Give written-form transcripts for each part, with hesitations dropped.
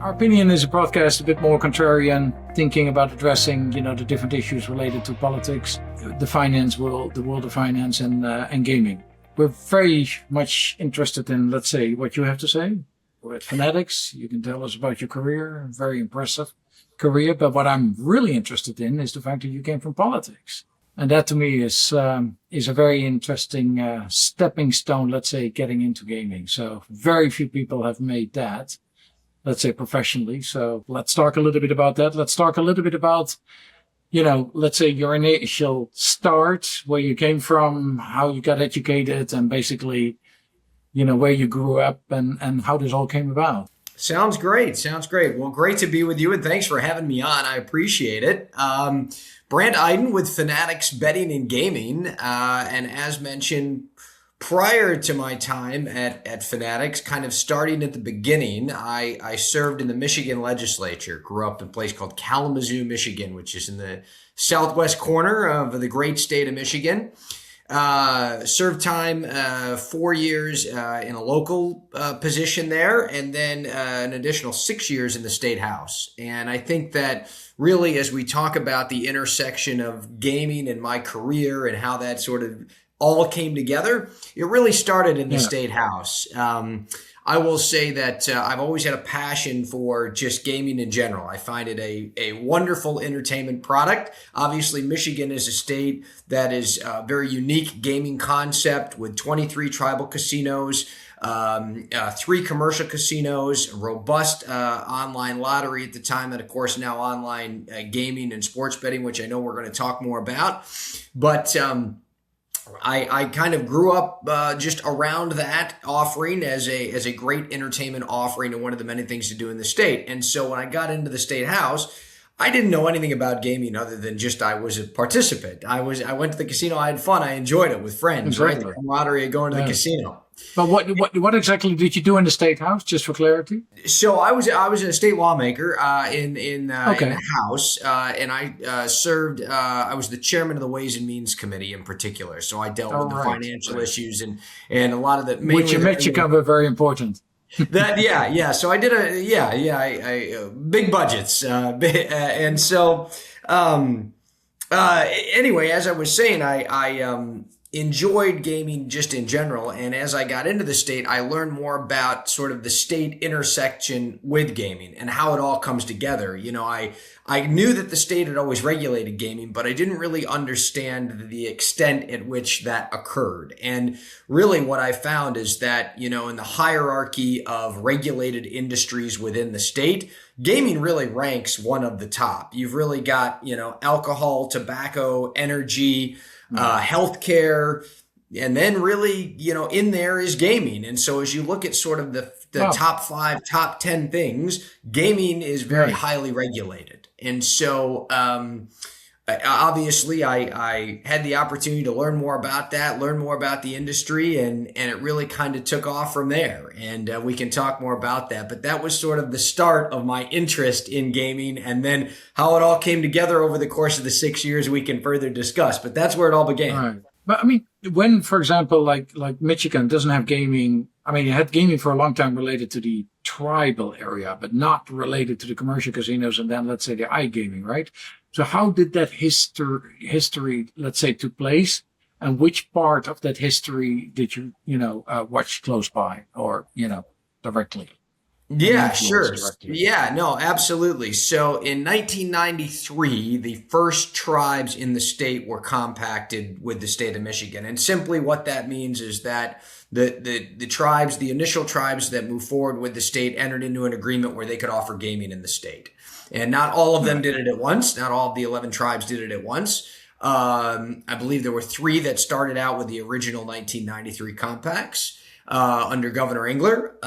Harpinion is a podcast a bit more contrarian, thinking about addressing, the different issues related to politics, the finance world, the world of finance and gaming. We're very much interested in, let's say, what you have to say. We're at Fanatics. You can tell us about your career, very impressive career. But what I'm really interested in is the fact that you came from politics. And that to me is a very interesting stepping stone, let's say, getting into gaming. So very few people have made that, let's say, professionally. So let's talk a little bit about that. Let's talk a little bit about, let's say your initial start, where you came from, how you got educated, and basically, where you grew up and how this all came about. Sounds great. Well, great to be with you, and thanks for having me on. I appreciate it. Brandt Iden with Fanatics Betting Gaming. And as mentioned, prior to my time at Fanatics, kind of starting at the beginning, I served in the Michigan legislature, grew up in a place called Kalamazoo, Michigan, which is in the southwest corner of the great state of Michigan. Served time 4 years in a local position there, and then an additional 6 years in the state house. And I think that really, as we talk about the intersection of gaming and my career and how that sort of all came together, it really started in the state house. I will say that I've always had a passion for just gaming in general. I find it a wonderful entertainment product. Obviously, Michigan is a state that is a very unique gaming concept with 23 tribal casinos, 3 commercial casinos, a robust online lottery at the time, and of course now online gaming and sports betting, which I know we're going to talk more about. But I kind of grew up just around that offering as a great entertainment offering and one of the many things to do in the state. And so when I got into the state house, I didn't know anything about gaming other than just I was a participant. I went to the casino, I had fun, I enjoyed it with friends, Exactly. right? The camaraderie of going to the casino. But what exactly did you do in the state house, just for clarity? So I was a state lawmaker in the House, and I served. I was the chairman of the Ways and Means Committee in particular. So I dealt with the financial issues and a lot of the which in Michigan were very important. So I did big budgets, and so anyway, as I was saying, I enjoyed gaming just in general. And as I got into the state, I learned more about sort of the state intersection with gaming and how it all comes together. I knew that the state had always regulated gaming, but I didn't really understand the extent at which that occurred. And really what I found is that, in the hierarchy of regulated industries within the state, gaming really ranks one of the top. You've really got, alcohol, tobacco, energy, healthcare, and then really, in there is gaming. And so as you look at sort of the top 5, top 10 things, gaming is very highly regulated. And so, obviously I had the opportunity to learn more about that, learn more about the industry, and it really kind of took off from there. And we can talk more about that, but that was sort of the start of my interest in gaming, and then how it all came together over the course of the 6 years we can further discuss, but that's where it all began. All right. But I mean, when, for example, like Michigan doesn't have gaming, I mean, it had gaming for a long time related to the tribal area, but not related to the commercial casinos and then, let's say, the iGaming, right? So how did that history, let's say, took place? And which part of that history did you, watch close by or, directly? Yeah, sure. Yeah, no, absolutely. So in 1993, the first tribes in the state were compacted with the state of Michigan. And simply what that means is that the tribes, the initial tribes that moved forward with the state entered into an agreement where they could offer gaming in the state. And not all of them did it at once. Not all of the 11 tribes did it at once. I believe there were 3 that started out with the original 1993 compacts. Under Governor Engler.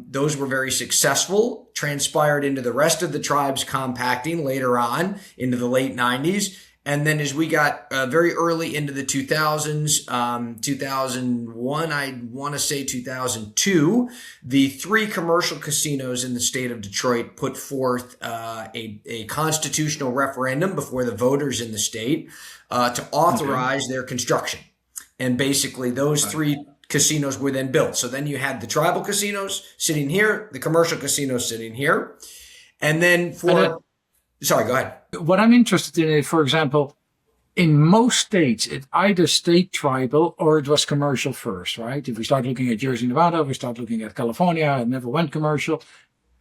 Those were very successful, transpired into the rest of the tribes compacting later on into the late 90s. And then as we got very early into the 2000s, 2001, I want to say 2002, the 3 commercial casinos in the state of Detroit put forth a constitutional referendum before the voters in the state to authorize their construction. And basically those 3 casinos were then built. So then you had the tribal casinos sitting here, the commercial casinos sitting here. And then sorry, go ahead. What I'm interested in is, for example, in most states, it either stayed tribal or it was commercial first, right? If we start looking at Jersey, Nevada, we start looking at California, it never went commercial.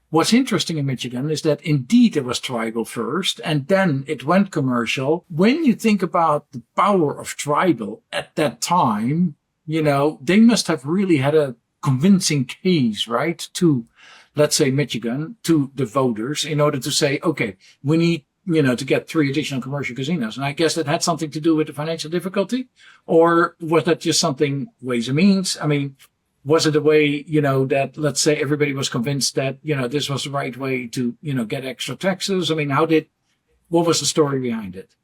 What's interesting in Michigan is that indeed it was tribal first and then it went commercial. When you think about the power of tribal at that time, they must have really had a convincing case, right, to, let's say, Michigan, to the voters in order to say, okay, we need, to get 3 additional commercial casinos. And I guess that had something to do with the financial difficulty, or was that just something ways and means? I mean, was it a way, that, let's say, everybody was convinced that, this was the right way to, get extra taxes? I mean, what was the story behind it?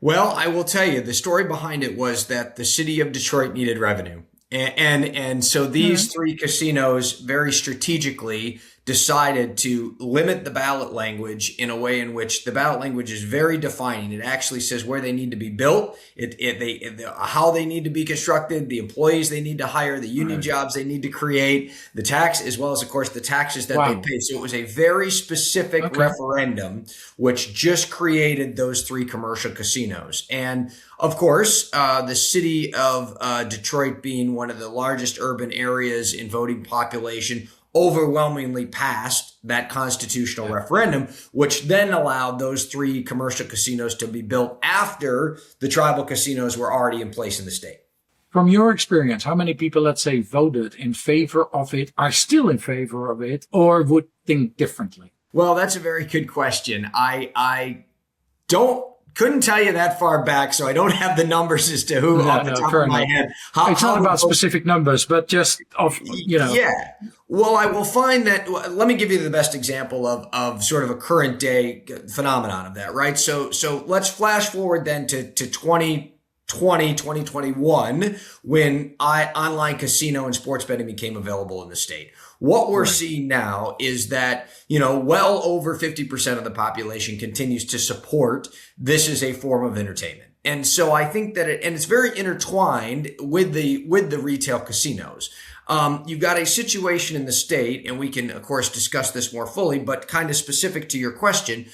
Well, I will tell you, the story behind it was that the city of Detroit needed revenue. And so these 3 casinos very strategically decided to limit the ballot language in a way in which the ballot language is very defining. It actually says where they need to be built, how they need to be constructed, the employees they need to hire, the union jobs they need to create, the tax, as well as, of course, the taxes that they pay. So it was a very specific referendum, which just created those 3 commercial casinos. And of course, the city of Detroit being one of the largest urban areas in voting population, overwhelmingly passed that constitutional referendum, which then allowed those 3 commercial casinos to be built after the tribal casinos were already in place in the state. From your experience, how many people, let's say, voted in favor of it, are still in favor of it, or would think differently? Well, that's a very good question. I couldn't tell you that far back, so I don't have the numbers as to who off the top of my head. It's not about specific numbers, but just Yeah. Well, I will find that. Let me give you the best example of sort of a current day phenomenon of that, right? So let's flash forward then to 2021, when online casino and sports betting became available in the state. What we're seeing now is that, well over 50% of the population continues to support this as a form of entertainment. And so I think that it's very intertwined with the retail casinos. You've got a situation in the state, and we can, of course, discuss this more fully, but kind of specific to your question,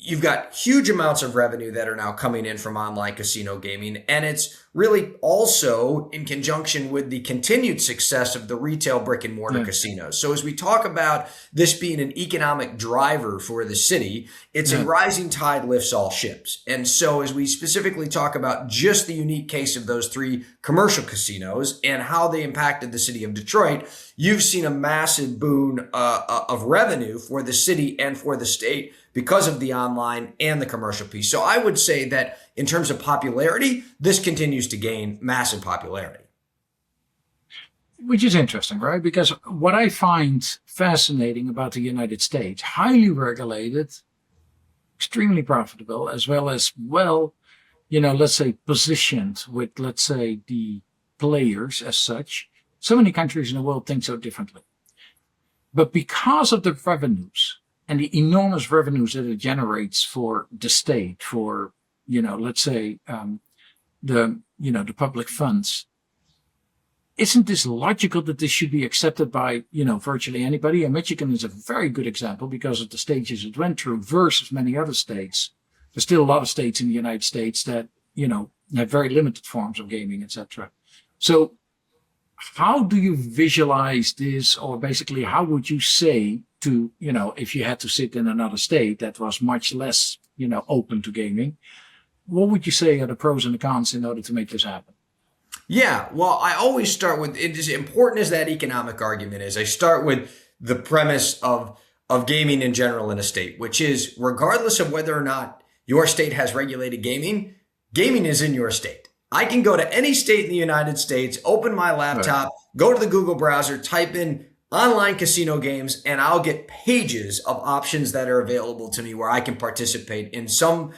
you've got huge amounts of revenue that are now coming in from online casino gaming. And it's really also in conjunction with the continued success of the retail brick and mortar casinos. So as we talk about this being an economic driver for the city, it's a rising tide lifts all ships. And so as we specifically talk about just the unique case of those 3 commercial casinos and how they impacted the city of Detroit, you've seen a massive boon of revenue for the city and for the state because of the online and the commercial piece. So I would say that in terms of popularity, this continues to gain massive popularity. Which is interesting, right? Because what I find fascinating about the United States, highly regulated, extremely profitable, as well as, let's say, positioned with, let's say, the players as such. So many countries in the world think so differently. But because of the revenues and the enormous revenues that it generates for the state, for, let's say, the public funds, isn't this logical that this should be accepted by, virtually anybody? And Michigan is a very good example because of the stages it went through versus many other states. There's still a lot of states in the United States that, have very limited forms of gaming, etc. So how do you visualize this, or basically how would you say to, if you had to sit in another state that was much less, open to gaming, what would you say are the pros and the cons in order to make this happen? Yeah, well, I always start with, it is important as that economic argument is, I start with the premise of gaming in general in a state, which is regardless of whether or not your state has regulated gaming, gaming is in your state. I can go to any state in the United States, open my laptop, go to the Google browser, type in online casino games, and I'll get pages of options that are available to me where I can participate in some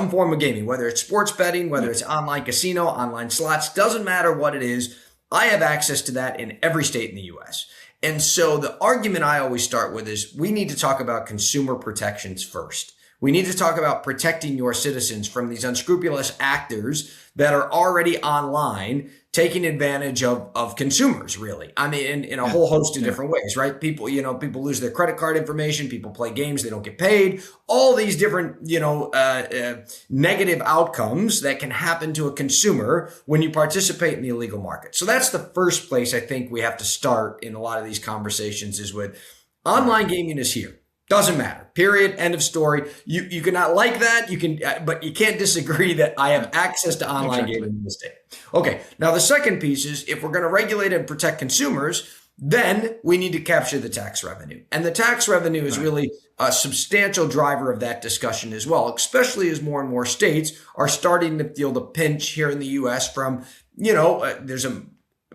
form of gaming, whether it's sports betting, whether it's online casino, online slots, doesn't matter what it is. I have access to that in every state in the US. And so the argument I always start with is we need to talk about consumer protections first. We need to talk about protecting your citizens from these unscrupulous actors that are already online taking advantage of consumers, really. I mean, in a whole host of different ways, right? People, people lose their credit card information. People play games. They don't get paid. All these different, negative outcomes that can happen to a consumer when you participate in the illegal market. So that's the first place I think we have to start in a lot of these conversations is with online gaming is here. Doesn't matter. Period. End of story. You cannot like that. You can, but you can't disagree that I have access to online gaming in the state. Okay. Now the second piece is if we're going to regulate and protect consumers, then we need to capture the tax revenue. And the tax revenue is really a substantial driver of that discussion as well, especially as more states are starting to feel the pinch here in the U.S. from, there's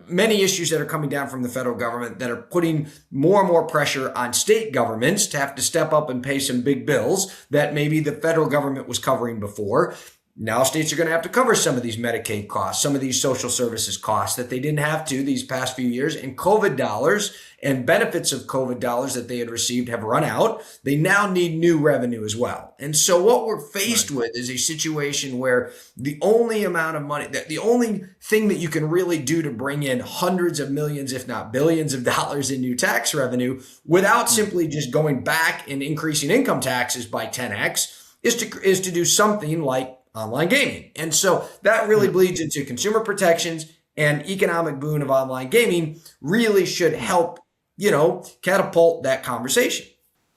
many issues that are coming down from the federal government that are putting more and more pressure on state governments to have to step up and pay some big bills that maybe the federal government was covering before. Now states are going to have to cover some of these Medicaid costs, some of these social services costs that they didn't have to these past few years. And COVID dollars and benefits of COVID dollars that they had received have run out. They now need new revenue as well. And so what we're faced with is a situation where the only amount of money, the only thing that you can really do to bring in hundreds of millions, if not billions of dollars in new tax revenue without simply just going back and increasing income taxes by 10x is to do something like online gaming. And so that really bleeds into consumer protections, and economic boon of online gaming really should help, catapult that conversation.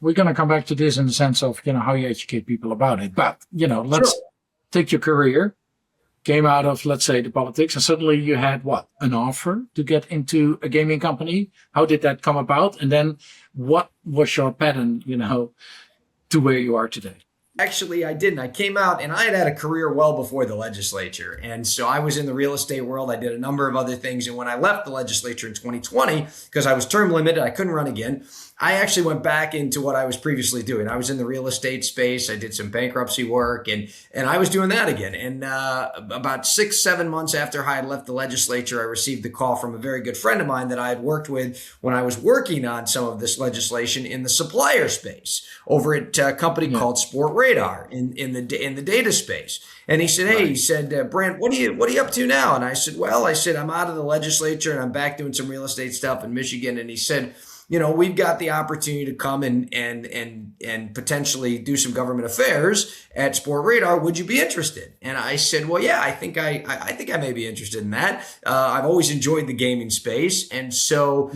We're going to come back to this in the sense of, how you educate people about it. But, let's take your career, came out of, let's say, the politics, and suddenly you had an offer to get into a gaming company. How did that come about? And then what was your pattern, to where you are today? Actually, I didn't. I came out and I had a career well before the legislature. And so I was in the real estate world. I did a number of other things. And when I left the legislature in 2020, because I was term limited, I couldn't run again. I actually went back into what I was previously doing. I was in the real estate space. I did some bankruptcy work and I was doing that again. And about 6-7 months after I had left the legislature, I received the call from a very good friend of mine that I had worked with when I was working on some of this legislation in the supplier space over at a company called Sport Radar in the data space. And he said, he said, Brandt, what are you up to now? And I said, I'm out of the legislature and I'm back doing some real estate stuff in Michigan. And he said, we've got the opportunity to come and potentially do some government affairs at Sport Radar. Would you be interested? And I said, well, yeah, I think I may be interested in that. I've always enjoyed the gaming space. And so,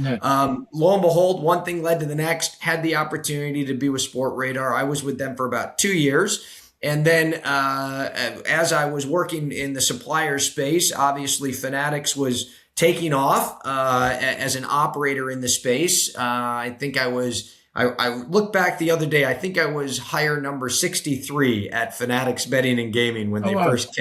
lo and behold, one thing led to the next, had the opportunity to be with Sport Radar. I was with them for about 2 years. And then as I was working in the supplier space, obviously Fanatics was taking off as an operator in the space. I think I looked back the other day, I think I was hire number 63 at Fanatics Betting Gaming when they first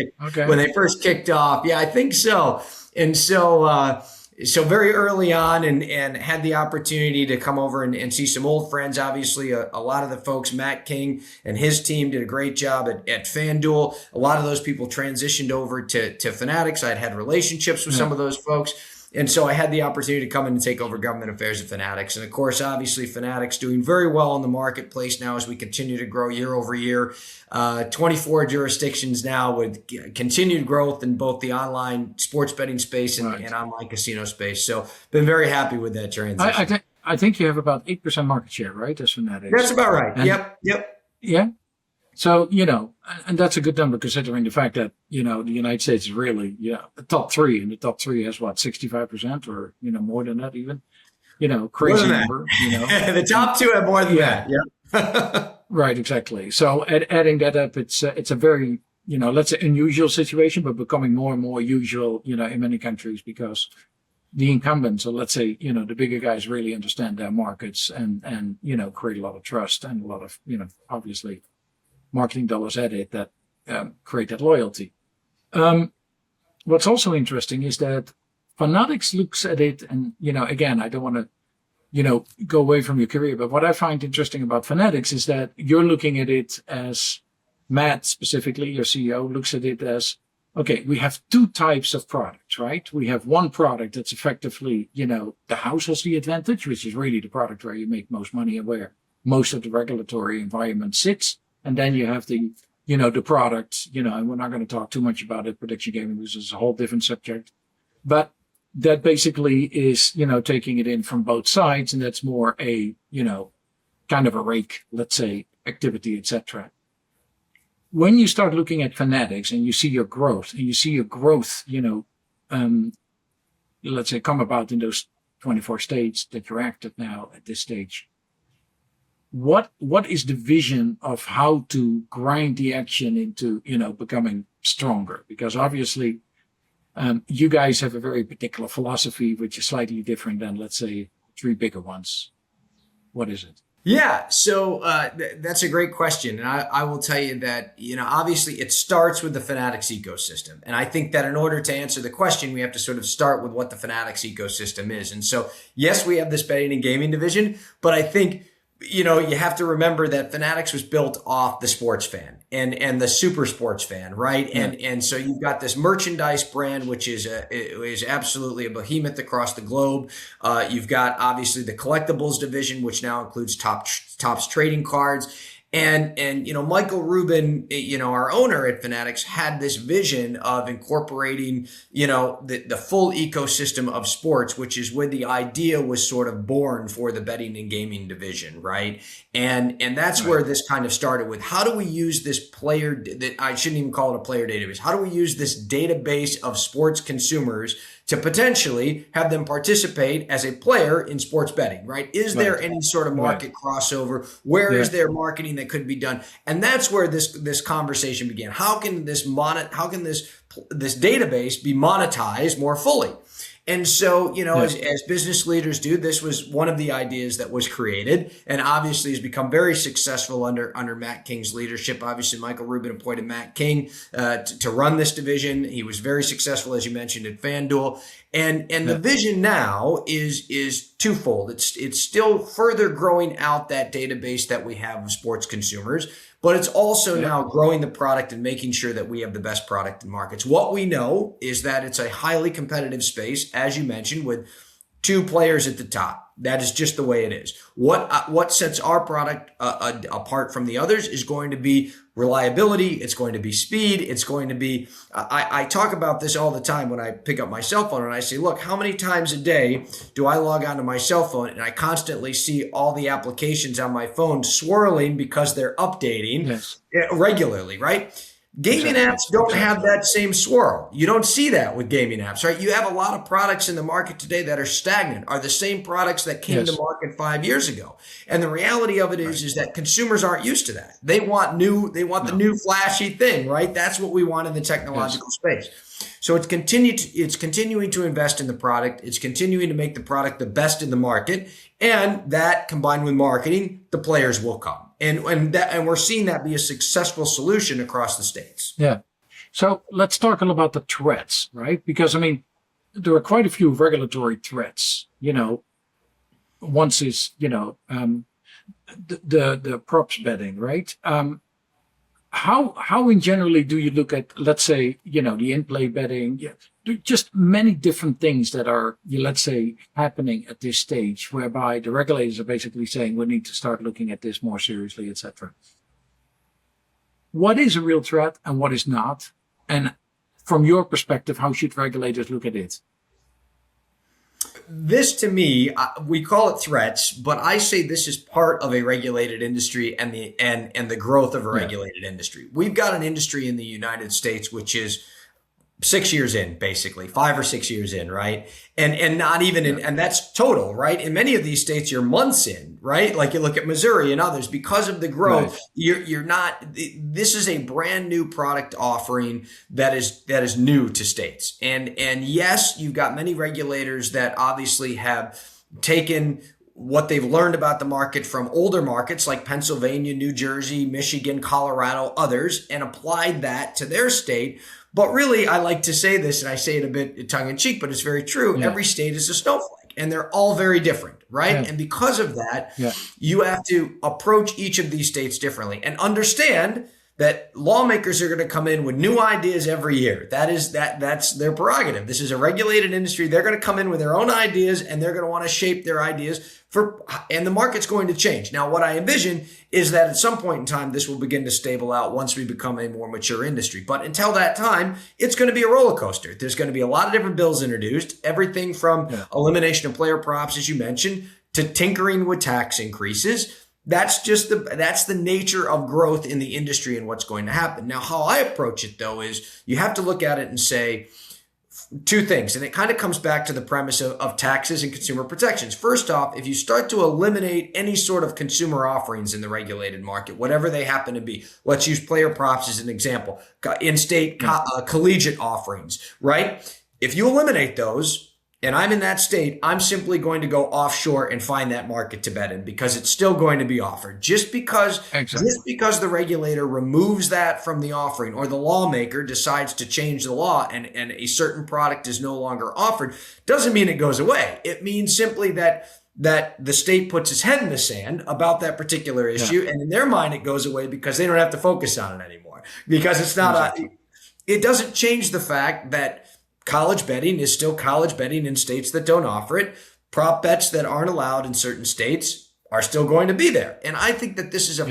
kicked off. Yeah, I think so. And so very early on and had the opportunity to come over and see some old friends. Obviously, a lot of the folks, Matt King and his team did a great job at FanDuel. A lot of those people transitioned over to Fanatics. I'd had relationships with some of those folks. And so I had the opportunity to come in and take over government affairs at Fanatics. And of course, obviously, Fanatics doing very well in the marketplace now as we continue to grow year over year. 24 jurisdictions now with continued growth in both the online sports betting space and online casino space. So been very happy with that transition. I think you have about 8% market share, right? As Fanatics. That's about right. And, yep. Yeah. So, and that's a good number considering the fact that, the United States is really, the top three, and the top three has 65% or, more than that even, crazy number, The top two have more than that. Yeah. Right. Exactly. So adding that up, it's a very, let's say unusual situation, but becoming more and more usual, in many countries because the incumbents, or let's say, the bigger guys really understand their markets and, create a lot of trust and a lot of, obviously, marketing dollars at it that create that loyalty. What's also interesting is that Fanatics looks at it, and again, I don't want to go away from your career, but what I find interesting about Fanatics is that you're looking at it as Matt specifically, your CEO, looks at it as, okay, we have two types of products, right? We have one product that's effectively, the house has the advantage, which is really the product where you make most money and where most of the regulatory environment sits. And then you have the, the product, and we're not going to talk too much about it, prediction gaming, which is a whole different subject. But that basically is, taking it in from both sides, and that's more a, kind of a rake, let's say, activity, etc. When you start looking at Fanatics and you see your growth, let's say, come about in those 24 states that you're active now at this stage, what is the vision of how to grind the action into, becoming stronger? Because obviously, you guys have a very particular philosophy, which is slightly different than, let's say, three bigger ones. What is it? Yeah, so that's a great question. And I will tell you that, obviously it starts with the Fanatics ecosystem. And I think that in order to answer the question, we have to sort of start with what the Fanatics ecosystem is. And so, yes, we have this betting and gaming division, but I think, you have to remember that Fanatics was built off the sports fan and the super sports fan, right? Yeah. And so you've got this merchandise brand, which is absolutely a behemoth across the globe. You've got obviously the collectibles division, which now includes Topps trading cards. And Michael Rubin, our owner at Fanatics, had this vision of incorporating, the full ecosystem of sports, which is where the idea was sort of born for the betting and gaming division, right? And that's where this kind of started with, how do we use this I shouldn't even call it a player database. How do we use this database of sports consumers to potentially have them participate as a player in sports betting, right? Is there any sort of market crossover? Where is there marketing that could be done? And that's where this conversation began. How can this database be monetized more fully? And so, as business leaders do, this was one of the ideas that was created, and obviously has become very successful under Matt King's leadership. Obviously, Michael Rubin appointed Matt King to run this division. He was very successful, as you mentioned, at FanDuel. And the vision now is twofold. It's still further growing out that database that we have of sports consumers, but it's also now growing the product and making sure that we have the best product in markets. What we know is that it's a highly competitive space, as you mentioned, with two players at the top. That is just the way it is. What sets our product apart from the others is going to be reliability. It's going to be speed. It's going to be, I talk about this all the time when I pick up my cell phone and I say, look, how many times a day do I log onto my cell phone and I constantly see all the applications on my phone swirling because they're updating regularly, right? Gaming apps don't have that same swirl. You don't see that with gaming apps, right? You have a lot of products in the market today that are stagnant, are the same products that came to market 5 years ago. And the reality of it is that consumers aren't used to that. They want the new flashy thing, right? That's what we want in the technological space. So it's continuing to invest in the product. It's continuing to make the product the best in the market. And that combined with marketing, the players will come. And we're seeing that be a successful solution across the states. Yeah. So let's talk a little about the threats, right? Because there are quite a few regulatory threats. Once is the props betting, right? How in generally do you look at, let's say, the in-play betting? Just many different things that are, let's say, happening at this stage, whereby the regulators are basically saying we need to start looking at this more seriously, etc. What is a real threat and what is not? And from your perspective, how should regulators look at it? This, to me, we call it threats, but I say this is part of a regulated industry and the growth of a regulated industry. We've got an industry in the United States which is 6 years in, basically 5 or 6 years in, right? And not even in, and that's total, right? In many of these states, you're months in, right? Like you look at Missouri and others, because of the growth, you're not, this is a brand new product offering that is new to states. And yes, you've got many regulators that obviously have taken what they've learned about the market from older markets like Pennsylvania, New Jersey, Michigan, Colorado, others, and applied that to their state. But really, I like to say this, and I say it a bit tongue in cheek, but it's very true. Yeah. Every state is a snowflake, and they're all very different, right? Yeah. And because of that, you have to approach each of these states differently and understand that lawmakers are going to come in with new ideas every year. That's their prerogative. This is a regulated industry. They're going to come in with their own ideas, and they're going to want to shape their ideas and the market's going to change. Now, what I envision is that at some point in time, this will begin to stable out once we become a more mature industry. But until that time, it's going to be a roller coaster. There's going to be a lot of different bills introduced, everything from elimination of player props, as you mentioned, to tinkering with tax increases. That's the nature of growth in the industry and what's going to happen. Now, how I approach it, though, is you have to look at it and say two things. And it kind of comes back to the premise of taxes and consumer protections. First off, if you start to eliminate any sort of consumer offerings in the regulated market, whatever they happen to be, let's use player props as an example, in-state collegiate offerings, right? If you eliminate those, and I'm in that state, I'm simply going to go offshore and find that market to bet in because it's still going to be offered. Just because the regulator removes that from the offering or the lawmaker decides to change the law and a certain product is no longer offered, doesn't mean it goes away. It means simply that the state puts its head in the sand about that particular issue, and in their mind it goes away because they don't have to focus on it anymore. Because it's not it doesn't change the fact that college betting is still college betting in states that don't offer it. Prop bets that aren't allowed in certain states are still going to be there. And I think that this is a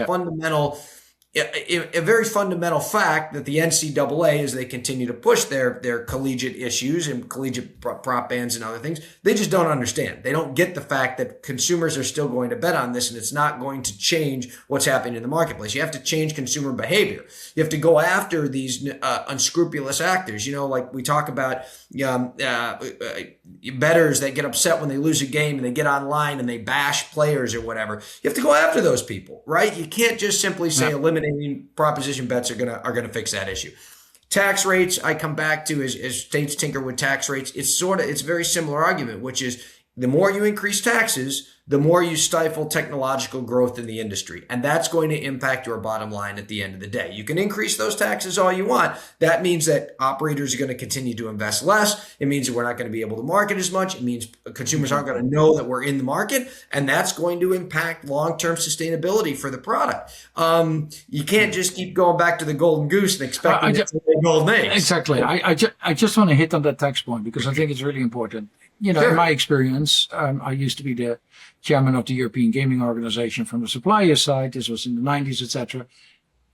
very fundamental fact that the NCAA, as they continue to push their collegiate issues and collegiate prop bans and other things, they just don't understand. They don't get the fact that consumers are still going to bet on this, and it's not going to change what's happening in the marketplace. You have to change consumer behavior. You have to go after these unscrupulous actors. Like we talk about bettors that get upset when they lose a game and they get online and they bash players or whatever. You have to go after those people, right? You can't just simply say eliminating proposition bets are gonna fix that issue. Tax rates, I come back to as states tinker with tax rates. It's a very similar argument, which is the more you increase taxes, the more you stifle technological growth in the industry. And that's going to impact your bottom line at the end of the day. You can increase those taxes all you want. That means that operators are going to continue to invest less. It means that we're not going to be able to market as much. It means consumers aren't going to know that we're in the market. And that's going to impact long-term sustainability for the product. You can't just keep going back to the golden goose and expecting it to be golden eggs. Exactly. I just want to hit on that tax point because I think it's really important. In my experience, I used to be the chairman of the European Gaming Organization from the supplier side. This was in the 90s, etc.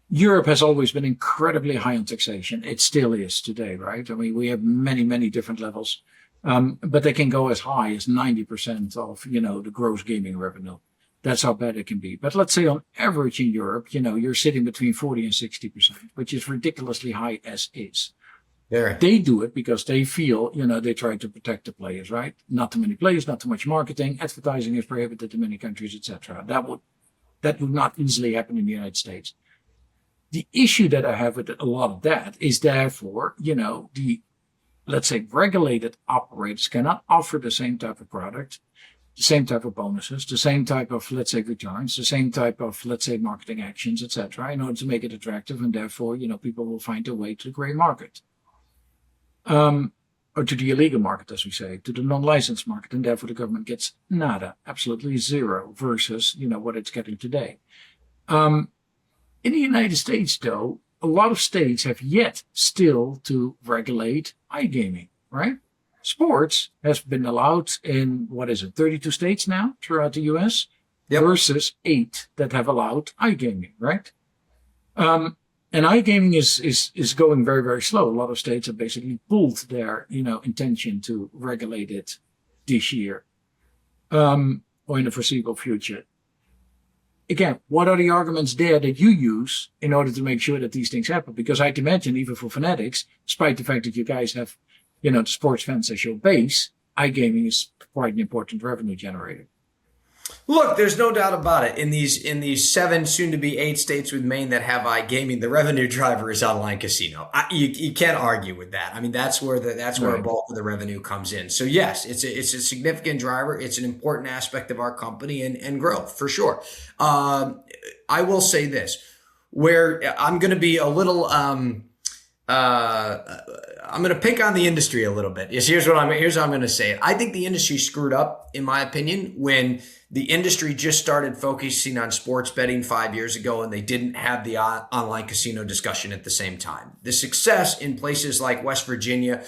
Europe has always been incredibly high on taxation. It still is today, right? I mean, we have many, many different levels, but they can go as high as 90% of, the gross gaming revenue. That's how bad it can be. But let's say on average in Europe, you're sitting between 40 and 60%, which is ridiculously high as is. Yeah. They do it because they feel, they try to protect the players, right? Not too many players, not too much marketing. Advertising is prohibited in many countries, etc. That would not easily happen in the United States. The issue that I have with a lot of that is therefore, the, let's say, regulated operators cannot offer the same type of product, the same type of bonuses, the same type of, let's say, returns, the same type of, let's say, marketing actions, etc. in order to make it attractive. And therefore, people will find their way to the gray market. Or to the illegal market, as we say, to the non-licensed market, and therefore the government gets nada, absolutely zero, versus, what it's getting today. In the United States, though, a lot of states have yet still to regulate iGaming, right? Sports has been allowed in, 32 states now throughout the US, versus 8 that have allowed iGaming, right? And iGaming is going very, very slow. A lot of states have basically pulled their, intention to regulate it this year, or in the foreseeable future. Again, what are the arguments there that you use in order to make sure that these things happen? Because I'd imagine even for Fanatics, despite the fact that you guys have, the sports fans as your base, iGaming is quite an important revenue generator. Look, there's no doubt about it. In these 7, soon to be 8 states with Maine that have iGaming, the revenue driver is online casino. You can't argue with that. I mean, that's where a bulk of the revenue comes in. So yes, it's a significant driver. It's an important aspect of our company and growth for sure. I will say this, where I'm going to be a little I'm going to pick on the industry a little bit. Here's how I'm going to say it. I think the industry screwed up, in my opinion, when the industry just started focusing on sports betting 5 years ago and they didn't have the online casino discussion at the same time. The success in places like West Virginia,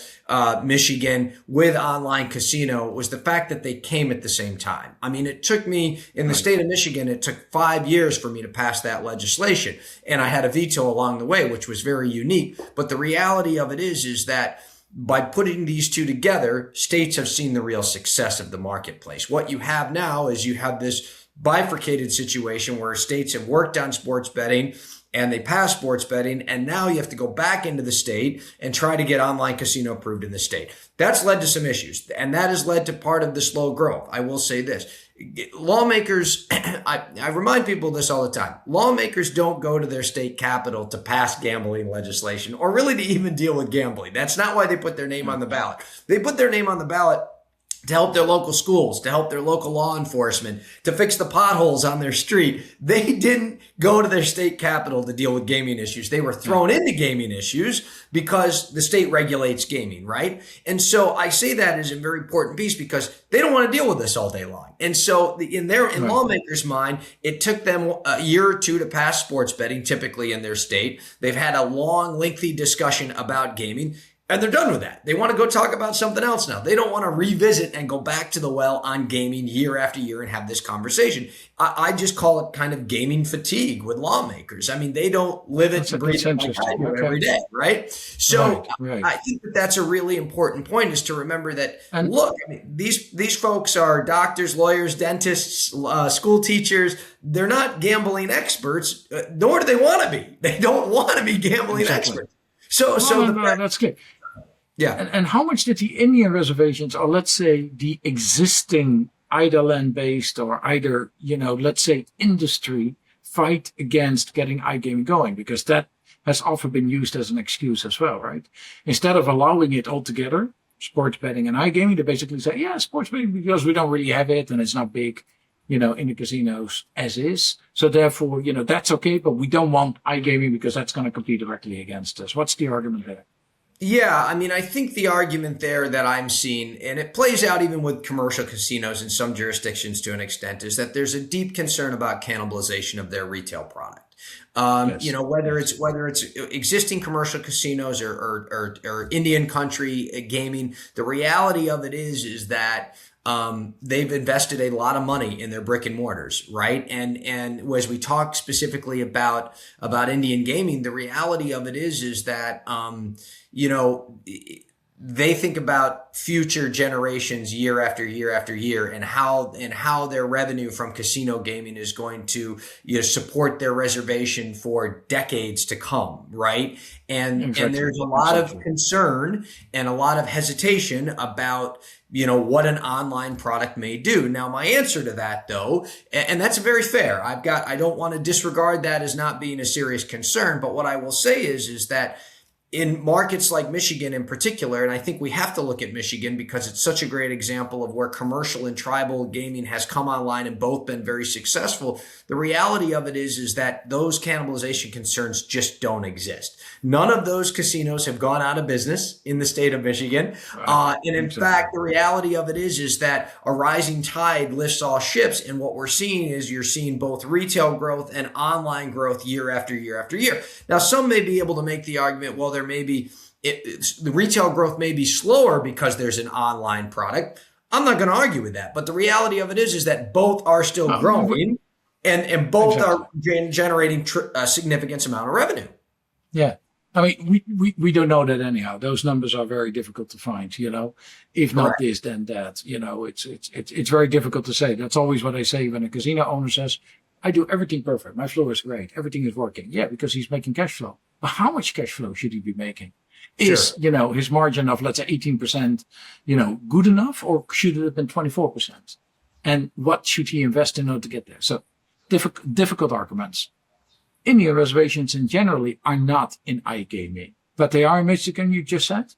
Michigan with online casino was the fact that they came at the same time. I mean, it took me in the state of Michigan, it took 5 years for me to pass that legislation. And I had a veto along the way, which was very unique. But the reality of it is that by putting these two together, states have seen the real success of the marketplace. What you have now is you have this bifurcated situation where states have worked on sports betting and they pass sports betting, and now you have to go back into the state and try to get online casino approved in the state. That's led to some issues, and that has led to part of the slow growth. I will say this. Lawmakers, I remind people this all the time. Lawmakers don't go to their state capital to pass gambling legislation or really to even deal with gambling. That's not why they put their name on the ballot. They put their name on the ballot to help their local schools, to help their local law enforcement, to fix the potholes on their street. They didn't go to their state capital to deal with gaming issues. They were thrown into gaming issues because the state regulates gaming, right? And so I say that as a very important piece because they don't want to deal with this all day long. And so in lawmakers' mind, it took them a year or two to pass sports betting, typically in their state. They've had a long, lengthy discussion about gaming. And they're done with that. They want to go talk about something else now. They don't want to revisit and go back to the well on gaming year after year and have this conversation. I just call it kind of gaming fatigue with lawmakers. I mean, they don't live it and breathe it every day, right? So right. I think that's a really important point, is to remember that, look, I mean, these folks are doctors, lawyers, dentists, school teachers. They're not gambling experts, nor do they want to be. They don't want to be gambling experts. So that's good. Yeah. And how much did the Indian reservations, or let's say the existing either land-based or either, let's say industry, fight against getting iGaming going? Because that has often been used as an excuse as well, right? Instead of allowing it altogether, sports betting and iGaming, they basically say, yeah, sports betting, because we don't really have it and it's not big, in the casinos as is. So therefore, that's okay, but we don't want iGaming because that's going to compete directly against us. What's the argument there? Yeah, I mean, I think the argument there that I'm seeing, and it plays out even with commercial casinos in some jurisdictions to an extent, is that there's a deep concern about cannibalization of their retail product. Yes. Whether it's existing commercial casinos or Indian country gaming, the reality of it is that they've invested a lot of money in their brick and mortars, right? And as we talk specifically about Indian gaming, the reality of it is that they think about future generations year after year after year, and how their revenue from casino gaming is going to support their reservation for decades to come, right? And there's a lot of concern and a lot of hesitation about what an online product may do. Now, my answer to that, though, and that's very fair. I don't want to disregard that as not being a serious concern, but what I will say is that in markets like Michigan in particular, and I think we have to look at Michigan because it's such a great example of where commercial and tribal gaming has come online and both been very successful. The reality of it is that those cannibalization concerns just don't exist. None of those casinos have gone out of business in the state of Michigan. And in fact, the reality of it is that a rising tide lifts all ships. And what we're seeing is you're seeing both retail growth and online growth year after year after year. Now, some may be able to make the argument, well, there may be the retail growth may be slower because there's an online product. I'm not going to argue with that. But the reality of it is that both are still growing and both are generating a significant amount of revenue. Yeah. I mean, we don't know that anyhow. Those numbers are very difficult to find, if not Correct. this, then that, it's very difficult to say. That's always what I say when a casino owner says, I do everything perfect. My flow is great. Everything is working. Yeah, because he's making cash flow. But how much cash flow should he be making? Is, his margin of, let's say, 18%, good enough, or should it have been 24%? And what should he invest in order to get there? So difficult arguments. Indian reservations in generally are not in iGaming, but they are in Michigan, you just said?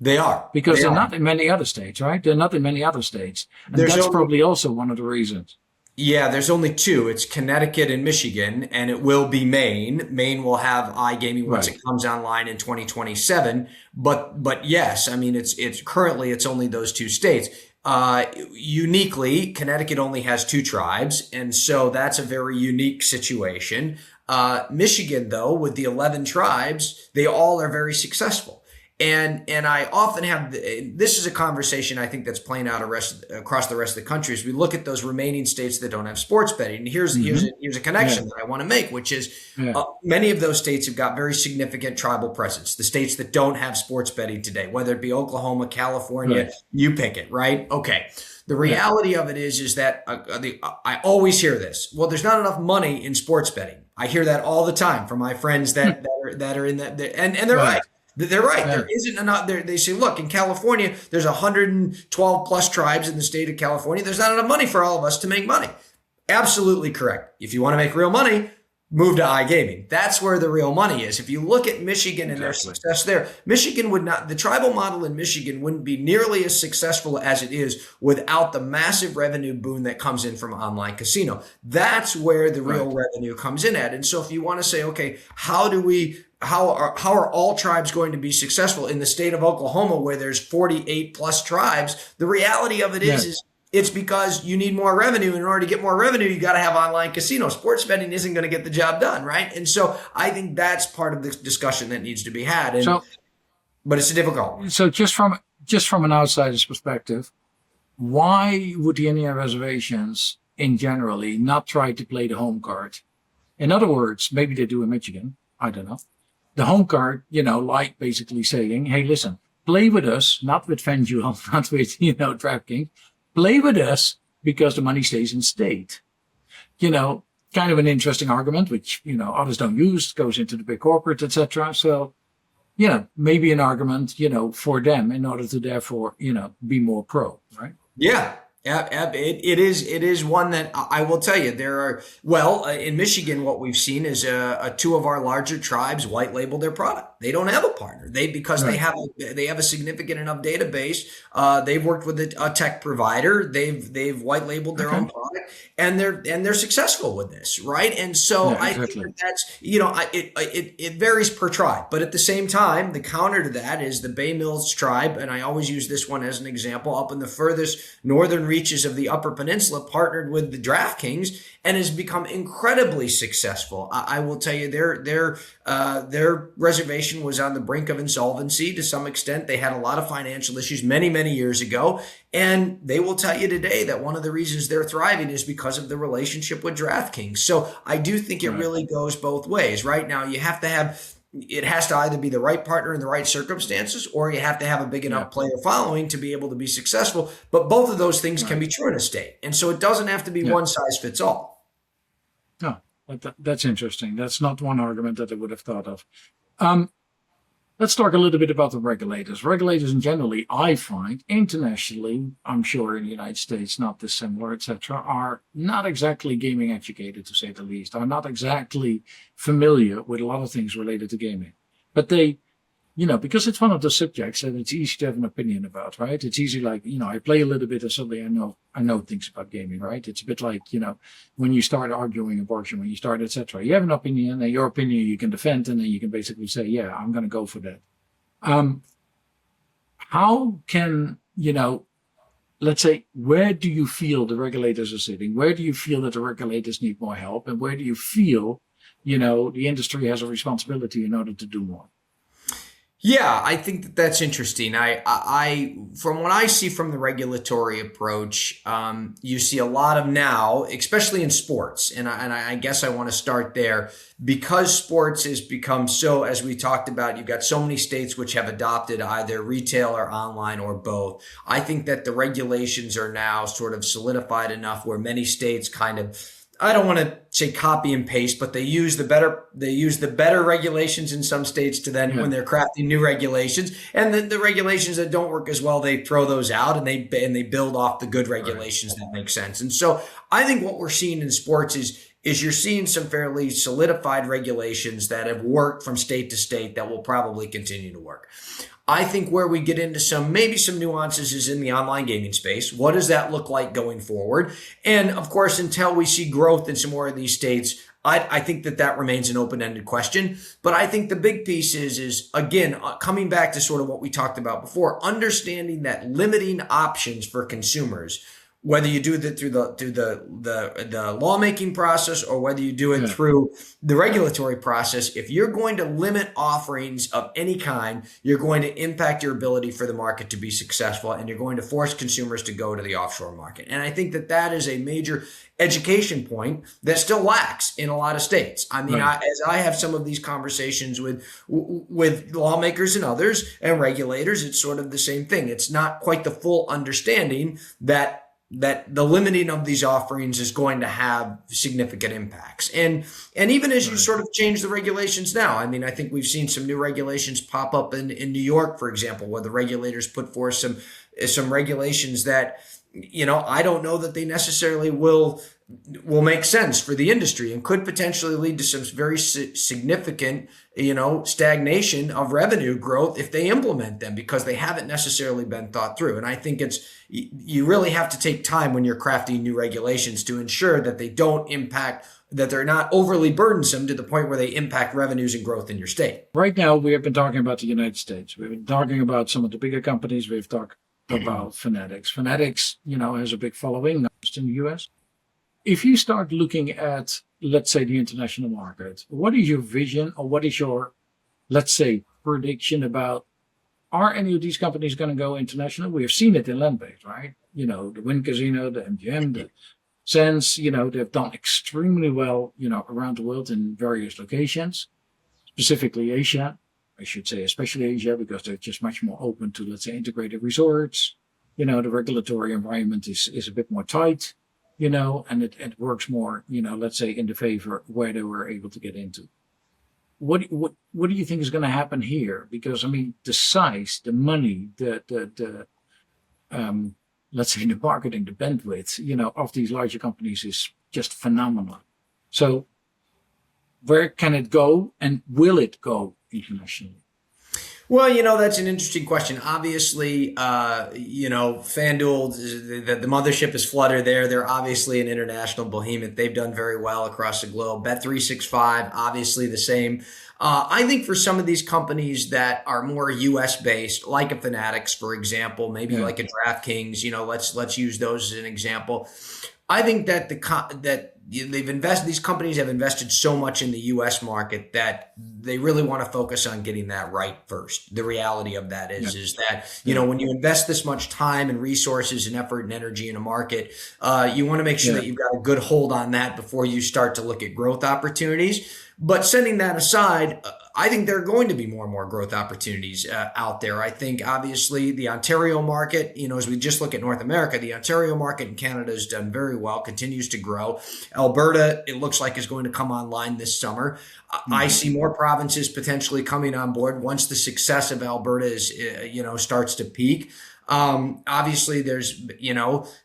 They are. Because they're not in many other states, right? They're not in many other states. And that's probably also one of the reasons. Yeah, there's only two. It's Connecticut and Michigan, and it will be Maine. Maine will have iGaming once Right. it comes online in 2027. But yes, I mean it's currently it's only those two states. Uniquely, Connecticut only has two tribes, and so that's a very unique situation. Michigan, though, with the 11 tribes, they all are very successful. And I often have this is a conversation I think that's playing out across the rest of the country as we look at those remaining states that don't have sports betting. And here's a connection that I want to make, which is many of those states have got very significant tribal presence. The states that don't have sports betting today, whether it be Oklahoma, California, you pick it, right? Okay. The reality of it is that I always hear this. Well, there's not enough money in sports betting. I hear that all the time from my friends that are in that, and they're right. They're right. There isn't enough. They say, look, in California, there's 112 plus tribes in the state of California. There's not enough money for all of us to make money. Absolutely correct. If you want to make real money, move to iGaming. That's where the real money is. If you look at Michigan and their success there, the tribal model in Michigan wouldn't be nearly as successful as it is without the massive revenue boon that comes in from online casino. That's where the real revenue comes in at. And so if you want to say, okay, how are all tribes going to be successful in the state of Oklahoma where there's 48 plus tribes? The reality of it is it's because you need more revenue. In order to get more revenue, you got to have online casino. Sports betting isn't going to get the job done, right? And so I think that's part of the discussion that needs to be had. But it's difficult one. So just from an outsider's perspective, why would the Indian reservations in generally not try to play the home card? In other words, maybe they do in Michigan. I don't know. The home card, like basically saying, hey, listen, play with us, not with FanDuel, not with, DraftKings. Play with us because the money stays in state. Kind of an interesting argument, which, others don't use, goes into the big corporate, etc. So, maybe an argument, for them in order to therefore, be more pro, right? Yeah. It is one that I will tell you there are, in Michigan, what we've seen is two of our larger tribes white label their product. They don't have a partner. They have a significant enough database. They've worked with a tech provider. They've white labeled their own product, and they're successful with this, right? And so I think that's it varies per tribe, but at the same time, the counter to that is the Bay Mills tribe, and I always use this one as an example. Up in the furthest northern reaches of the Upper Peninsula, partnered with the DraftKings and has become incredibly successful. I will tell you, their reservation was on the brink of insolvency to some extent. They had a lot of financial issues many years ago, and they will tell you today that one of the reasons they're thriving is because of the relationship with DraftKings. So I do think it really goes both ways. Right now, it has to either be the right partner in the right circumstances, or you have to have a big enough player following to be able to be successful. But both of those things can be true in a state. And so it doesn't have to be one size fits all. No, that's interesting. That's not one argument that I would have thought of. Let's talk a little bit about the regulators. Regulators in generally, I find internationally, I'm sure in the United States, not dissimilar, etc., are not exactly gaming educated, to say the least, are not exactly familiar with a lot of things related to gaming. But they, because it's one of the subjects that it's easy to have an opinion about, right? It's easy, like, I play a little bit and suddenly I know things about gaming, right? It's a bit like, when you start arguing abortion, when you start, etc. You have an opinion, and your opinion you can defend, and then you can basically say, yeah, I'm going to go for that. How can, let's say, where do you feel the regulators are sitting? Where do you feel that the regulators need more help? And where do you feel, the industry has a responsibility in order to do more? Yeah, I think that's interesting. I from what I see from the regulatory approach, you see a lot of now, especially in sports, and I guess I want to start there because sports has become so, as we talked about, you've got so many states which have adopted either retail or online or both. I think that the regulations are now sort of solidified enough where many states kind of, I don't want to say copy and paste, but they use the better regulations in some states to then when they're crafting new regulations, and the regulations that don't work as well, they throw those out and they build off the good regulations that make sense. And so I think what we're seeing in sports is you're seeing some fairly solidified regulations that have worked from state to state that will probably continue to work. I think where we get into maybe some nuances is in the online gaming space. What does that look like going forward? And of course, until we see growth in some more of these states, I think that remains an open-ended question. But I think the big piece is again, coming back to sort of what we talked about before, understanding that limiting options for consumers, whether you do that through the lawmaking process or whether you do it through the regulatory process, if you're going to limit offerings of any kind, you're going to impact your ability for the market to be successful, and you're going to force consumers to go to the offshore market. And I think that is a major education point that still lacks in a lot of states. I mean, as I have some of these conversations with lawmakers and others and regulators, it's sort of the same thing. It's not quite the full understanding that the limiting of these offerings is going to have significant impacts. And even as you sort of change the regulations now, I mean, I think we've seen some new regulations pop up in New York, for example, where the regulators put forth some regulations that, I don't know that they necessarily will make sense for the industry and could potentially lead to some very significant, stagnation of revenue growth if they implement them, because they haven't necessarily been thought through. And I think you really have to take time when you're crafting new regulations to ensure that they don't impact, that they're not overly burdensome to the point where they impact revenues and growth in your state. Right now, we have been talking about the United States. We've been talking about some of the bigger companies. We've talked about Fanatics. Fanatics, has a big following, not just in the US. If you start looking at, let's say, the international market, what is your vision, or what is your, let's say, prediction about, are any of these companies going to go international? We have seen it in land-based, right? The Wynn Casino, the MGM, the Sands, they've done extremely well, around the world in various locations, specifically Asia. I should say especially Asia, because they're just much more open to, let's say, integrated resorts. The regulatory environment is a bit more tight, and it works more, let's say, in the favor where they were able to get into. What do you think is going to happen here? Because, I mean, the size, the money, the let's say the marketing, the bandwidth, of these larger companies is just phenomenal. So where can it go, and will it go internationally? Well, that's an interesting question. Obviously, FanDuel, the mothership is Flutter there. They're obviously an international behemoth. They've done very well across the globe. Bet365, obviously the same. I think for some of these companies that are more U.S. based, like a Fanatics, for example, maybe like a DraftKings, let's use those as an example. I think that these companies have invested so much in the U.S. market that they really want to focus on getting that right first. The reality of that is that, when you invest this much time and resources and effort and energy in a market, you want to make sure that you've got a good hold on that before you start to look at growth opportunities. But setting that aside, I think there are going to be more and more growth opportunities out there. I think, obviously, the Ontario market, as we just look at North America, the Ontario market in Canada has done very well, continues to grow. Alberta, it looks like, is going to come online this summer. I see more provinces potentially coming on board once the success of Alberta starts to peak. Obviously, there's,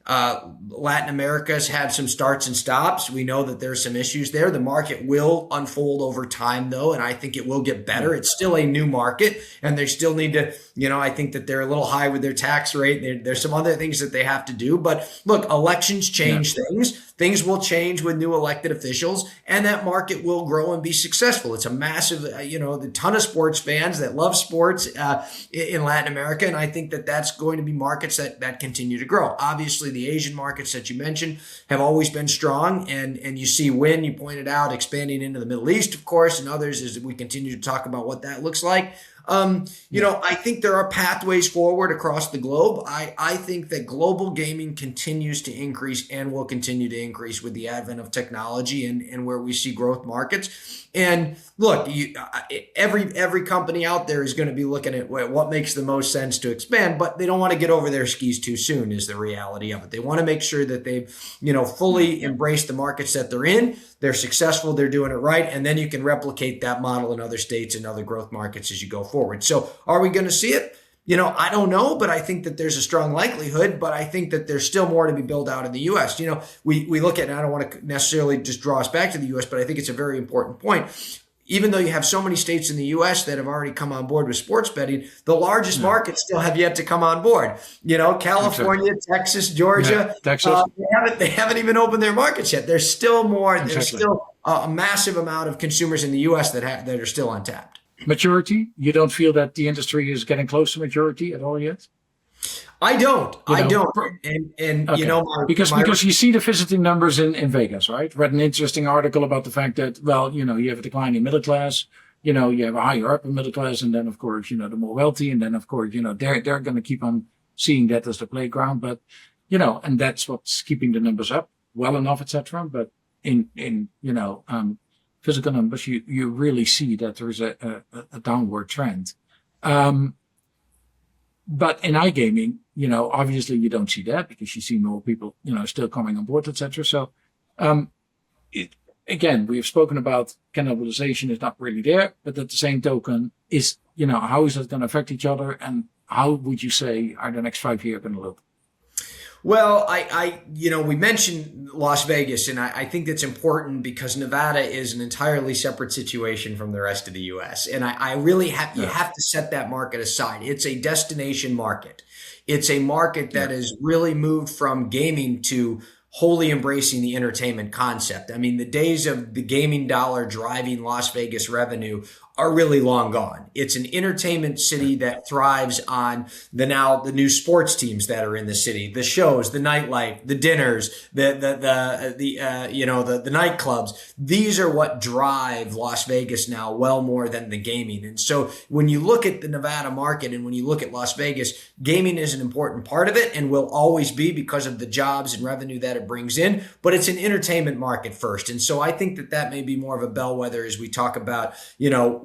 Latin America's had some starts and stops. We know that there's some issues there. The market will unfold over time, though, and I think it will get better. It's still a new market, and they still need to, I think that they're a little high with their tax rate. There's some other things that they have to do. But look, elections change things. Things will change with new elected officials, and that market will grow and be successful. It's a massive, the ton of sports fans that love sports in Latin America, and I think that that's going to be markets that continue to grow. Obviously, the Asian markets that you mentioned have always been strong, and you see Wynn, you pointed out, expanding into the Middle East, of course, and others as we continue to talk about what that looks like. I think there are pathways forward across the globe. I think that global gaming continues to increase and will continue to increase with the advent of technology and where we see growth markets. And look, every company out there is going to be looking at what makes the most sense to expand, but they don't want to get over their skis too soon is the reality of it. They want to make sure that they've, fully embraced the markets that they're in. They're successful. They're doing it right. And then you can replicate that model in other states and other growth markets as you go forward. So are we going to see it? I don't know, but I think that there's a strong likelihood, but I think that there's still more to be built out in the U.S. We look at, and I don't want to necessarily just draw us back to the U.S., but I think it's a very important point. even though you have so many states in the US that have already come on board with sports betting, the largest markets still have yet to come on board. California, Texas, Georgia, Texas. They haven't even opened their markets yet. There's still more. Exactly. There's still a massive amount of consumers in the US that are still untapped. Maturity? You don't feel that the industry is getting close to maturity at all yet? I don't. And okay. Because you see the visiting numbers in Vegas, right? Read an interesting article about the fact that, you have a decline in middle class, you have a higher upper middle class, and then of course, the more wealthy, and then of course, they're going to keep on seeing that as the playground, but and that's what's keeping the numbers up well enough, etc. But in physical numbers, you really see that there is a downward trend. But in iGaming, obviously you don't see that because you see more people, still coming on board, etc. So, again, we've spoken about cannibalization is not really there, but at the same token is, how is it going to affect each other, and how would you say are the next 5 years going to look? Well, we mentioned Las Vegas, and I think that's important because Nevada is an entirely separate situation from the rest of the U.S. And I really you have to set that market aside. It's a destination market. It's a market that has really moved from gaming to wholly embracing the entertainment concept. I mean, the days of the gaming dollar driving Las Vegas revenue are really long gone. It's an entertainment city that thrives on the new sports teams that are in the city, the shows, the nightlife, the dinners, the nightclubs. These are what drive Las Vegas now well more than the gaming. And so when you look at the Nevada market and when you look at Las Vegas, gaming is an important part of it and will always be because of the jobs and revenue that it brings in, but it's an entertainment market first. And so I think that may be more of a bellwether as we talk about,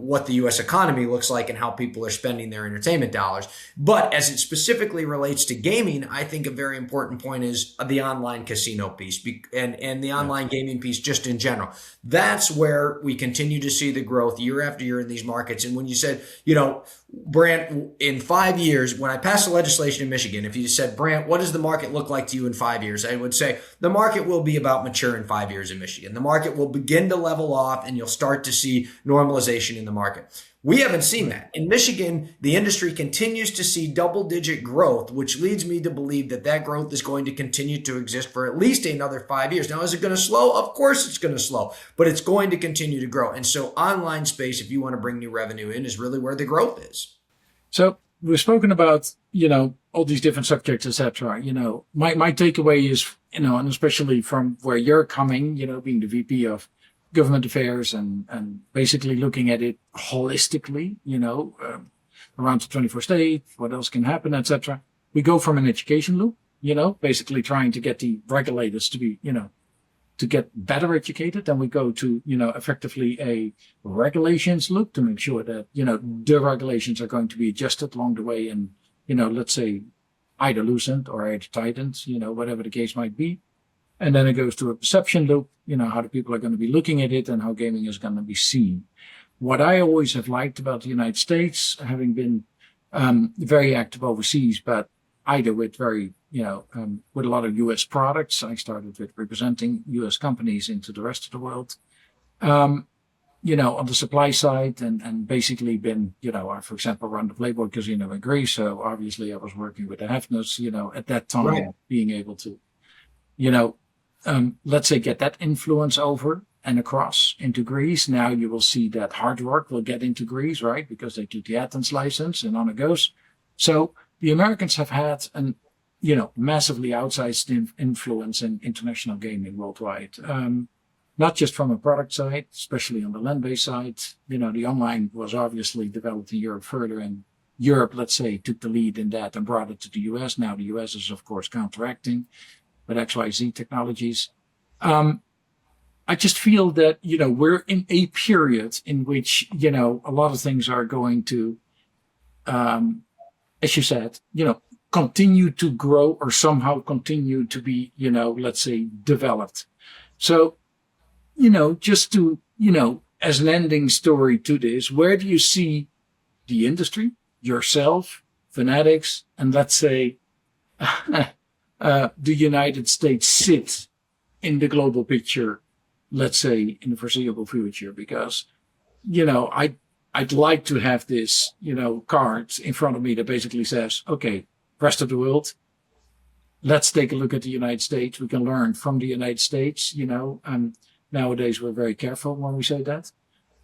what the U.S. economy looks like and how people are spending their entertainment dollars. But as it specifically relates to gaming, I think a very important point is the online casino piece and the online gaming piece just in general. That's where we continue to see the growth year after year in these markets. And when you said, Brandt, in 5 years, when I passed the legislation in Michigan, if you said, Brandt, what does the market look like to you in 5 years? I would say the market will be about mature in 5 years in Michigan. The market will begin to level off and you'll start to see normalization in the market. We haven't seen that. In Michigan, the industry continues to see double-digit growth, which leads me to believe that growth is going to continue to exist for at least another 5 years. Now, is it going to slow? Of course it's going to slow, but it's going to continue to grow. And so online space, if you want to bring new revenue in, is really where the growth is. So we've spoken about, all these different subjects, etc. My takeaway is, and especially from where you're coming, being the VP of government affairs and basically looking at it holistically, around the 24 state, what else can happen, etc. We go from an education loop, basically trying to get the regulators to be, to get better educated. Then we go to, effectively a regulations loop to make sure that, the regulations are going to be adjusted along the way and, let's say either loosened or either tightened, whatever the case might be. And then it goes to a perception loop, how the people are going to be looking at it and how gaming is going to be seen. What I always have liked about the United States, having been very active overseas, but either with with a lot of U.S. products. I started with representing U.S. companies into the rest of the world. On the supply side and basically been, I, for example, run the Playbook casino in Greece. So obviously I was working with the Hefners, at that time, being able to, let's say get that influence over and across into Greece. Now you will see that Hard Rock will get into Greece, right? Because they took the Athens license and on it goes. So the Americans have had an, massively outsized influence in international gaming worldwide. Not just from a product side, especially on the land-based side. The online was obviously developed in Europe further, and Europe, let's say, took the lead in that and brought it to the US. Now the US is, of course, counteracting with XYZ technologies. I just feel that, we're in a period in which, a lot of things are going to, as you said, continue to grow or somehow continue to be, let's say, developed. So, just to, as an ending story to this, where do you see the industry, yourself, Fanatics, and let's say the United States sit in the global picture, let's say, in the foreseeable future? Because I'd like to have this, card in front of me that basically says, okay, rest of the world, let's take a look at the United States. We can learn from the United States, and nowadays we're very careful when we say that.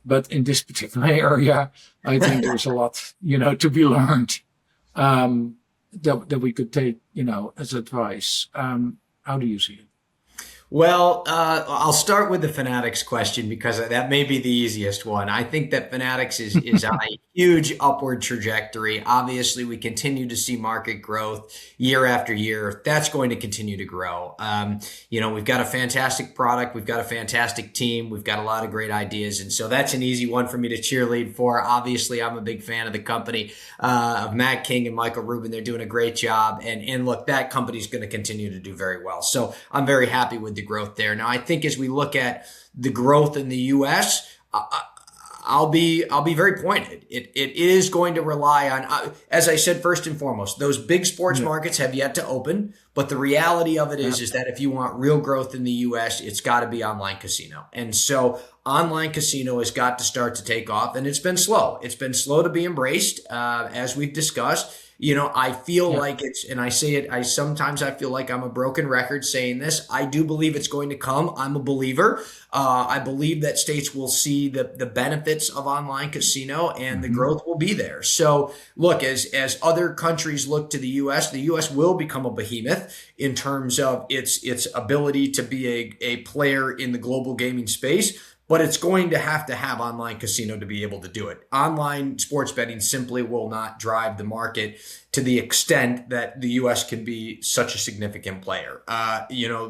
But in this particular area, I think there's a lot, to be learned, that we could take, as advice. How do you see it? Well, I'll start with the Fanatics question because that may be the easiest one. I think that Fanatics is on a huge upward trajectory. Obviously, we continue to see market growth year after year. That's going to continue to grow. We've got a fantastic product. We've got a fantastic team. We've got a lot of great ideas. And so that's an easy one for me to cheerlead for. Obviously, I'm a big fan of the company, of Matt King and Michael Rubin. They're doing a great job. And look, that company's going to continue to do very well. So I'm very happy with the growth there. Now, I think as we look at the growth in the U.S., I'll be very pointed. It is going to rely on, as I said, first and foremost, those big sports markets have yet to open. But the reality of it is that if you want real growth in the U.S., it's got to be online casino. And so online casino has got to start to take off, and it's been slow. It's been slow to be embraced, as we've discussed. I feel like and I say it, sometimes I feel like I'm a broken record saying this. I do believe it's going to come. I'm a believer. I believe that states will see the benefits of online casino and the growth will be there. So look, as other countries look to the U.S. will become a behemoth in terms of its ability to be a player in the global gaming space. But it's going to have online casino to be able to do it. Online sports betting simply will not drive the market to the extent that the U.S. can be such a significant player.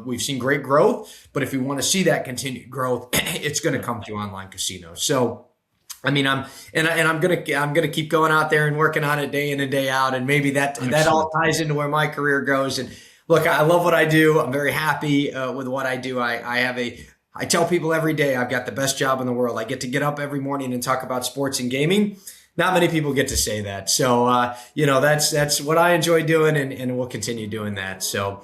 We've seen great growth, but if we want to see that continued growth, it's going to come through online casino. So, I'm gonna keep going out there and working on it day in and day out, and maybe that all ties into where my career goes. And look, I love what I do. I'm very happy with what I do. I tell people every day I've got the best job in the world. I get to get up every morning and talk about sports and gaming. Not many people get to say that. So, that's what I enjoy doing, and we'll continue doing that. So,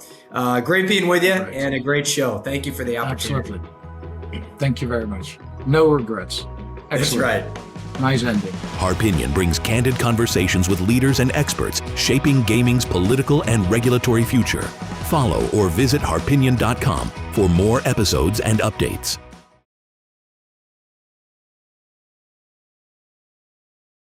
great being with you and a great show. Thank you for the opportunity. Absolutely. Thank you very much. No regrets. Excellent. That's right. Nice ending. Harpinion brings candid conversations with leaders and experts shaping gaming's political and regulatory future. Follow or visit harpinion.com for more episodes and updates.